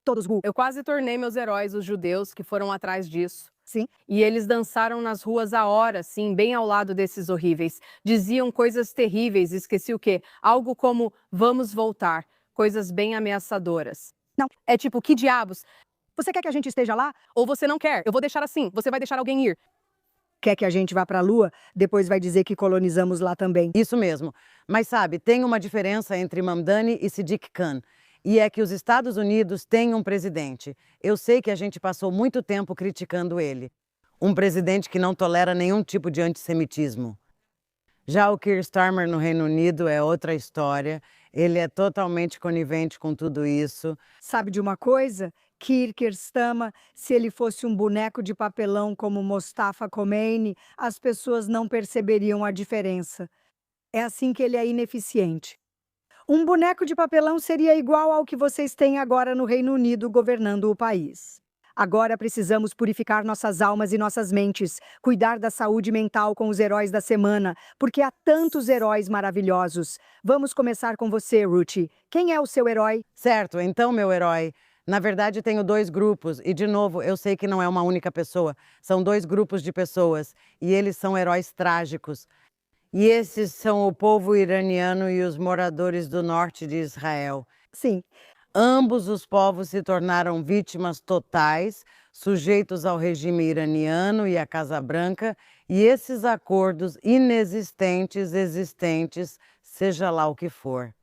Todos Eu quase tornei meus heróis os judeus que foram atrás disso. Sim. E eles dançaram nas ruas há horas, sim, bem ao lado desses horríveis. Diziam coisas terríveis, esqueci o quê? Algo como, vamos voltar. Coisas bem ameaçadoras. Não. É tipo, que diabos? Você quer que a gente esteja lá? Ou você não quer? Eu vou deixar assim. Você vai deixar alguém ir. Quer que a gente vá para a Lua? Depois vai dizer que colonizamos lá também. Isso mesmo. Mas sabe, tem uma diferença entre Mamdani e Sadiq Khan. E é que os Estados Unidos têm um presidente. Eu sei que a gente passou muito tempo criticando ele. Um presidente que não tolera nenhum tipo de antissemitismo. Já o Keir Starmer no Reino Unido é outra história. Ele é totalmente conivente com tudo isso. Sabe de uma coisa? Keir Starmer, se ele fosse um boneco de papelão como Mustafa Khomeini, as pessoas não perceberiam a diferença. É assim que ele é ineficiente. Um boneco de papelão seria igual ao que vocês têm agora no Reino Unido governando o país. Agora precisamos purificar nossas almas e nossas mentes, cuidar da saúde mental com os heróis da semana, porque há tantos heróis maravilhosos. Vamos começar com você, Ruthie. Quem é o seu herói? Certo, então, meu herói. Na verdade, tenho 2 grupos, e de novo, eu sei que não é uma única pessoa. São 2 grupos de pessoas, e eles são heróis trágicos. E esses são o povo iraniano e os moradores do norte de Israel. Sim. Ambos os povos se tornaram vítimas totais, sujeitos ao regime iraniano e à Casa Branca, e esses acordos inexistentes, existentes, seja lá o que for.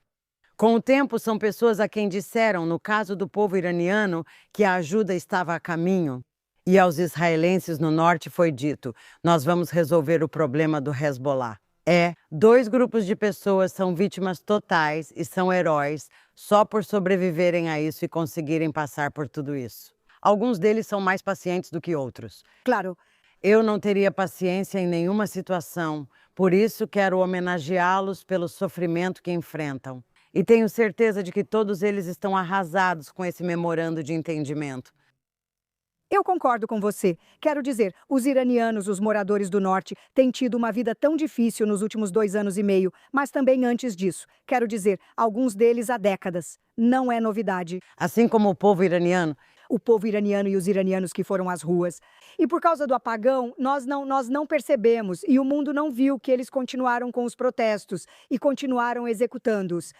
Com o tempo, são pessoas a quem disseram, no caso do povo iraniano, que a ajuda estava a caminho. E aos israelenses no norte foi dito, nós vamos resolver o problema do Hezbollah. 2 grupos de pessoas são vítimas totais e são heróis só por sobreviverem a isso e conseguirem passar por tudo isso. Alguns deles são mais pacientes do que outros. Claro. Eu não teria paciência em nenhuma situação, por isso quero homenageá-los pelo sofrimento que enfrentam. E tenho certeza de que todos eles estão arrasados com esse memorando de entendimento. Eu concordo com você. Quero dizer, os iranianos, os moradores do norte, têm tido uma vida tão difícil nos últimos 2 anos e meio, mas também antes disso. Quero dizer, alguns deles há décadas. Não é novidade. Assim como o povo iraniano. O povo iraniano e os iranianos que foram às ruas. E por causa do apagão, nós não percebemos e o mundo não viu que eles continuaram com os protestos e continuaram executando-os.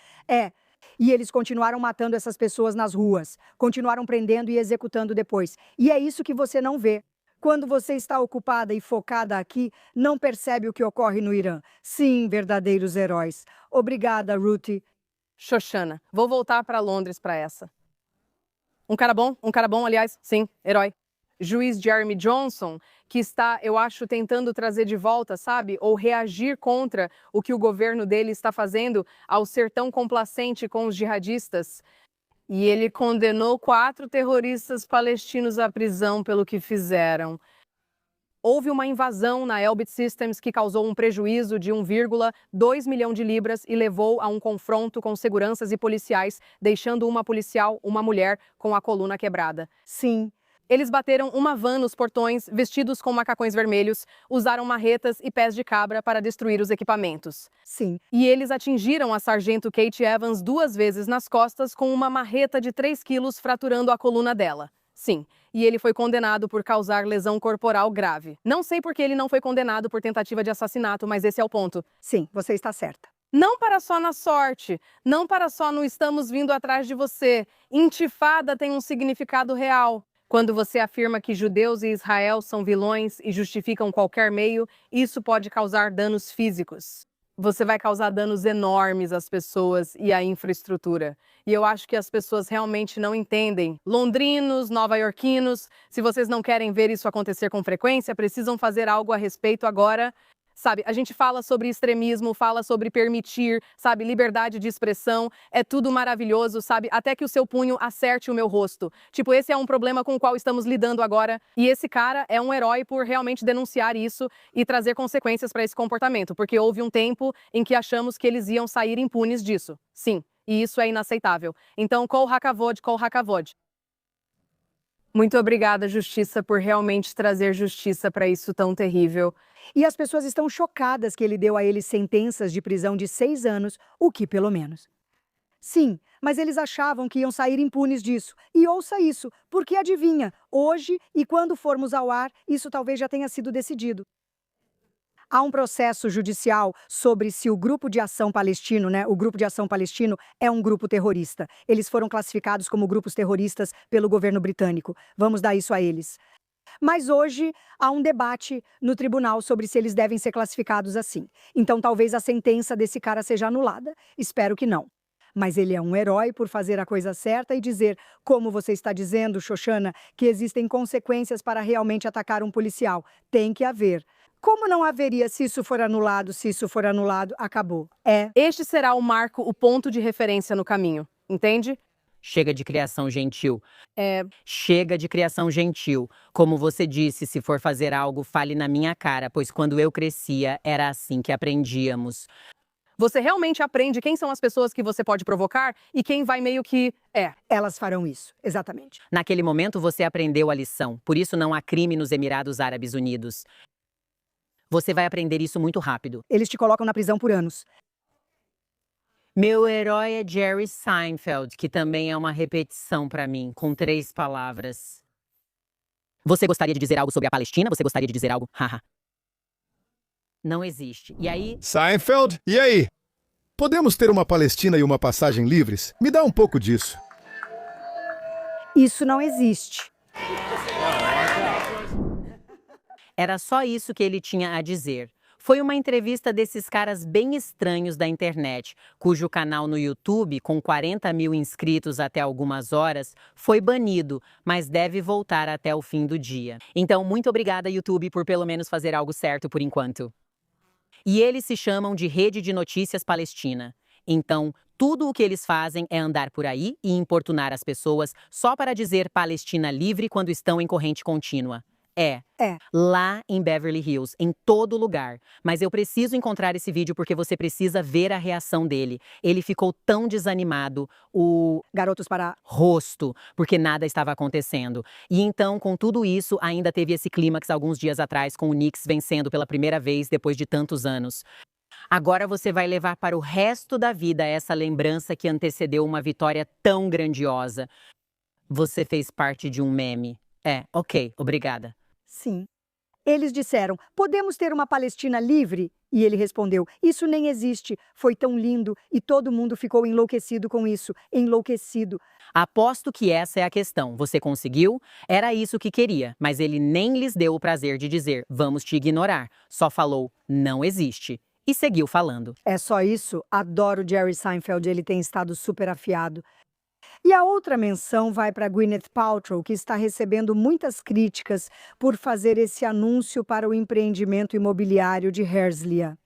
E eles continuaram matando essas pessoas nas ruas, continuaram prendendo e executando depois. E é isso que você não vê. Quando você está ocupada e focada aqui, não percebe o que ocorre no Irã. Sim, verdadeiros heróis. Obrigada, Ruthie. Shoshana, vou voltar para Londres para essa. Um cara bom, aliás, sim, herói. Juiz Jeremy Johnson, que está, eu acho, tentando trazer de volta, sabe? Ou reagir contra o que o governo dele está fazendo ao ser tão complacente com os jihadistas. E ele condenou 4 terroristas palestinos à prisão pelo que fizeram. Houve uma invasão na Elbit Systems que causou um prejuízo de 1,2 milhão de libras e levou a um confronto com seguranças e policiais, deixando uma policial, uma mulher, com a coluna quebrada. Sim. Eles bateram uma van nos portões, vestidos com macacões vermelhos, usaram marretas e pés de cabra para destruir os equipamentos. Sim. E eles atingiram a sargento Kate Evans 2 vezes nas costas com uma marreta de 3 quilos, fraturando a coluna dela. Sim, e ele foi condenado por causar lesão corporal grave. Não sei por que ele não foi condenado por tentativa de assassinato, mas esse é o ponto. Sim, você está certa. Não para só na sorte, não para só no estamos vindo atrás de você. Intifada tem um significado real. Quando você afirma que judeus e Israel são vilões e justificam qualquer meio, isso pode causar danos físicos. Você vai causar danos enormes às pessoas e à infraestrutura. E eu acho que as pessoas realmente não entendem. Londrinos, nova-iorquinos, se vocês não querem ver isso acontecer com frequência, precisam fazer algo a respeito agora. Sabe, a gente fala sobre extremismo, fala sobre permitir, sabe, liberdade de expressão, é tudo maravilhoso, sabe, até que o seu punho acerte o meu rosto. Tipo, esse é um problema com o qual estamos lidando agora, e esse cara é um herói por realmente denunciar isso e trazer consequências para esse comportamento, porque houve um tempo em que achamos que eles iam sair impunes disso. Sim, e isso é inaceitável. Então, kol hakavod, kol hakavod. Muito obrigada, Justiça, por realmente trazer justiça para isso tão terrível. E as pessoas estão chocadas que ele deu a eles sentenças de prisão de 6 anos, o que pelo menos. Sim, mas eles achavam que iam sair impunes disso. E ouça isso, porque adivinha, hoje e quando formos ao ar, isso talvez já tenha sido decidido. Há um processo judicial sobre se o Grupo de Ação Palestino, o Grupo de Ação Palestino é um grupo terrorista. Eles foram classificados como grupos terroristas pelo governo britânico. Vamos dar isso a eles. Mas hoje há um debate no tribunal sobre se eles devem ser classificados assim. Então talvez a sentença desse cara seja anulada. Espero que não. Mas ele é um herói por fazer a coisa certa e dizer, como você está dizendo, Xoxana, que existem consequências para realmente atacar um policial. Tem que haver. Como não haveria se isso for anulado, acabou. Este será o marco, o ponto de referência no caminho, entende? Chega de criação gentil. Chega de criação gentil. Como você disse, se for fazer algo, fale na minha cara, pois quando eu crescia, era assim que aprendíamos. Você realmente aprende quem são as pessoas que você pode provocar e quem vai meio que... Elas farão isso, exatamente. Naquele momento, você aprendeu a lição. Por isso não há crime nos Emirados Árabes Unidos. Você vai aprender isso muito rápido. Eles te colocam na prisão por anos. Meu herói é Jerry Seinfeld, que também é uma repetição pra mim, com 3 palavras. Você gostaria de dizer algo sobre a Palestina? Você gostaria de dizer algo? Haha. Não existe. E aí... Seinfeld, e aí? Podemos ter uma Palestina e uma passagem livres? Me dá um pouco disso. Isso não existe. Era só isso que ele tinha a dizer. Foi uma entrevista desses caras bem estranhos da internet, cujo canal no YouTube, com 40 mil inscritos até algumas horas, foi banido, mas deve voltar até o fim do dia. Então, muito obrigada, YouTube, por pelo menos fazer algo certo por enquanto. E eles se chamam de Rede de Notícias Palestina. Então, tudo o que eles fazem é andar por aí e importunar as pessoas só para dizer Palestina livre quando estão em corrente contínua. Lá em Beverly Hills, em todo lugar. Mas eu preciso encontrar esse vídeo porque você precisa ver a reação dele. Ele ficou tão desanimado, o garotos para rosto, porque nada estava acontecendo. E então, com tudo isso, ainda teve esse clímax alguns dias atrás com o Knicks vencendo pela primeira vez depois de tantos anos. Agora você vai levar para o resto da vida essa lembrança que antecedeu uma vitória tão grandiosa. Você fez parte de um meme. Ok, obrigada. Sim. Eles disseram, podemos ter uma Palestina livre? E ele respondeu, isso nem existe. Foi tão lindo e todo mundo ficou enlouquecido com isso. Enlouquecido. Aposto que essa é a questão. Você conseguiu? Era isso que queria, mas ele nem lhes deu o prazer de dizer, vamos te ignorar. Só falou, não existe. E seguiu falando. É só isso? Adoro Jerry Seinfeld, ele tem estado super afiado. E a outra menção vai para Gwyneth Paltrow, que está recebendo muitas críticas por fazer esse anúncio para o empreendimento imobiliário de Herzliya.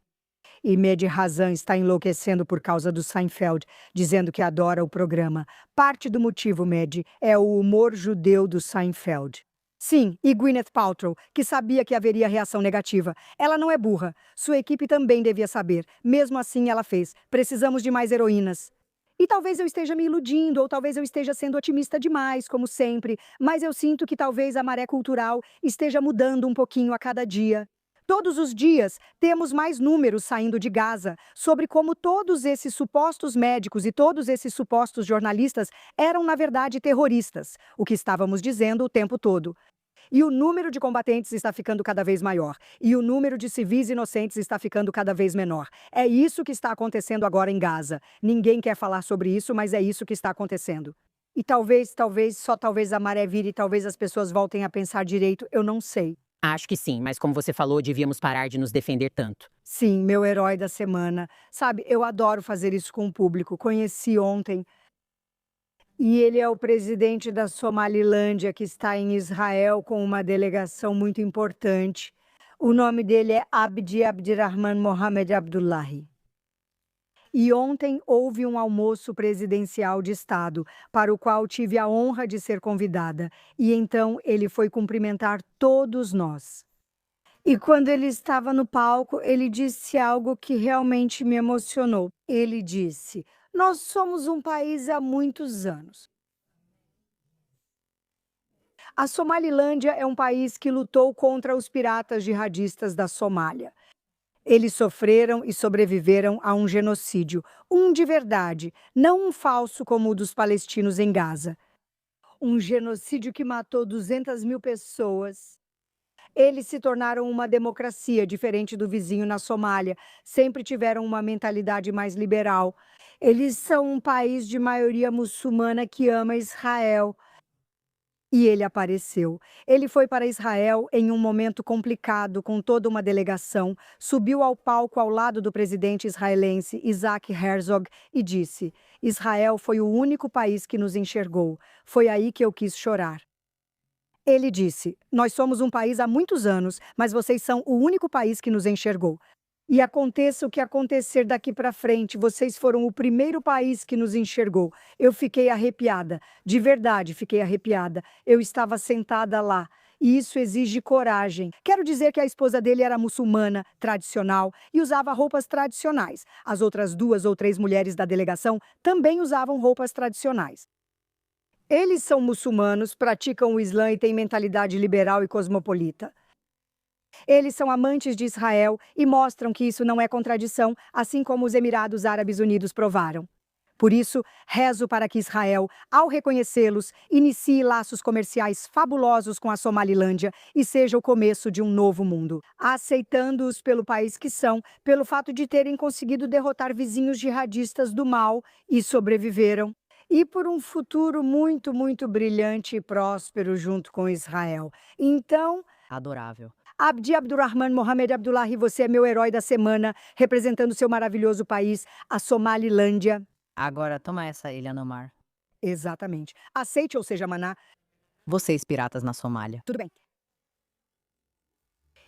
E Mehdi Hasan está enlouquecendo por causa do Seinfeld, dizendo que adora o programa. Parte do motivo, Mehdi, é o humor judeu do Seinfeld. Sim, e Gwyneth Paltrow, que sabia que haveria reação negativa. Ela não é burra. Sua equipe também devia saber. Mesmo assim, ela fez. Precisamos de mais heroínas. E talvez eu esteja me iludindo, ou talvez eu esteja sendo otimista demais, como sempre, mas eu sinto que talvez a maré cultural esteja mudando um pouquinho a cada dia. Todos os dias temos mais números saindo de Gaza sobre como todos esses supostos médicos e todos esses supostos jornalistas eram, na verdade, terroristas, o que estávamos dizendo o tempo todo. E o número de combatentes está ficando cada vez maior. E o número de civis inocentes está ficando cada vez menor. É isso que está acontecendo agora em Gaza. Ninguém quer falar sobre isso, mas é isso que está acontecendo. E talvez, só talvez a maré vire e talvez as pessoas voltem a pensar direito, eu não sei. Acho que sim, mas como você falou, devíamos parar de nos defender tanto. Sim, meu herói da semana. Sabe, eu adoro fazer isso com o público. Conheci ontem. E ele é o presidente da Somalilândia, que está em Israel com uma delegação muito importante. O nome dele é Abdi Abdirahman Mohamed Abdullahi. E ontem houve um almoço presidencial de Estado, para o qual tive a honra de ser convidada. E então ele foi cumprimentar todos nós. E quando ele estava no palco, ele disse algo que realmente me emocionou. Ele disse: "Nós somos um país há muitos anos. A Somalilândia é um país que lutou contra os piratas jihadistas da Somália. Eles sofreram e sobreviveram a um genocídio, um de verdade, não um falso como o dos palestinos em Gaza. Um genocídio que matou 200.000 pessoas. Eles se tornaram uma democracia diferente do vizinho na Somália, sempre tiveram uma mentalidade mais liberal. Eles são um país de maioria muçulmana que ama Israel." E ele apareceu. Ele foi para Israel em um momento complicado, com toda uma delegação, subiu ao palco ao lado do presidente israelense Isaac Herzog e disse: "Israel foi o único país que nos enxergou. Foi aí que eu quis chorar." Ele disse: "Nós somos um país há muitos anos, mas vocês são o único país que nos enxergou. E aconteça o que acontecer daqui para frente, vocês foram o primeiro país que nos enxergou." Eu fiquei arrepiada, de verdade fiquei arrepiada. Eu estava sentada lá. E isso exige coragem. Quero dizer que a esposa dele era muçulmana, tradicional, e usava roupas tradicionais. As outras 2 ou 3 mulheres da delegação também usavam roupas tradicionais. Eles são muçulmanos, praticam o Islã e têm mentalidade liberal e cosmopolita. Eles são amantes de Israel e mostram que isso não é contradição, assim como os Emirados Árabes Unidos provaram. Por isso, rezo para que Israel, ao reconhecê-los, inicie laços comerciais fabulosos com a Somalilândia e seja o começo de um novo mundo, aceitando-os pelo país que são, pelo fato de terem conseguido derrotar vizinhos jihadistas do mal e sobreviveram, e por um futuro muito, muito brilhante e próspero junto com Israel. Então, Adorável. Abdi Abdirahman Mohamed Abdullahi, você é meu herói da semana, representando seu maravilhoso país, a Somalilândia. Agora toma essa, Ilha no Mar. Exatamente. Aceite, ou seja, maná. Vocês piratas na Somália. Tudo bem.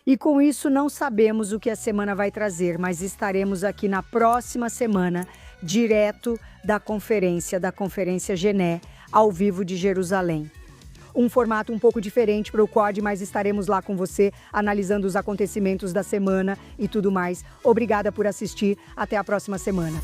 E com isso não sabemos o que a semana vai trazer, mas estaremos aqui na próxima semana, direto da Conferência Gené, ao vivo de Jerusalém. Um formato um pouco diferente para o COD, mas estaremos lá com você, analisando os acontecimentos da semana e tudo mais. Obrigada por assistir. Até a próxima semana.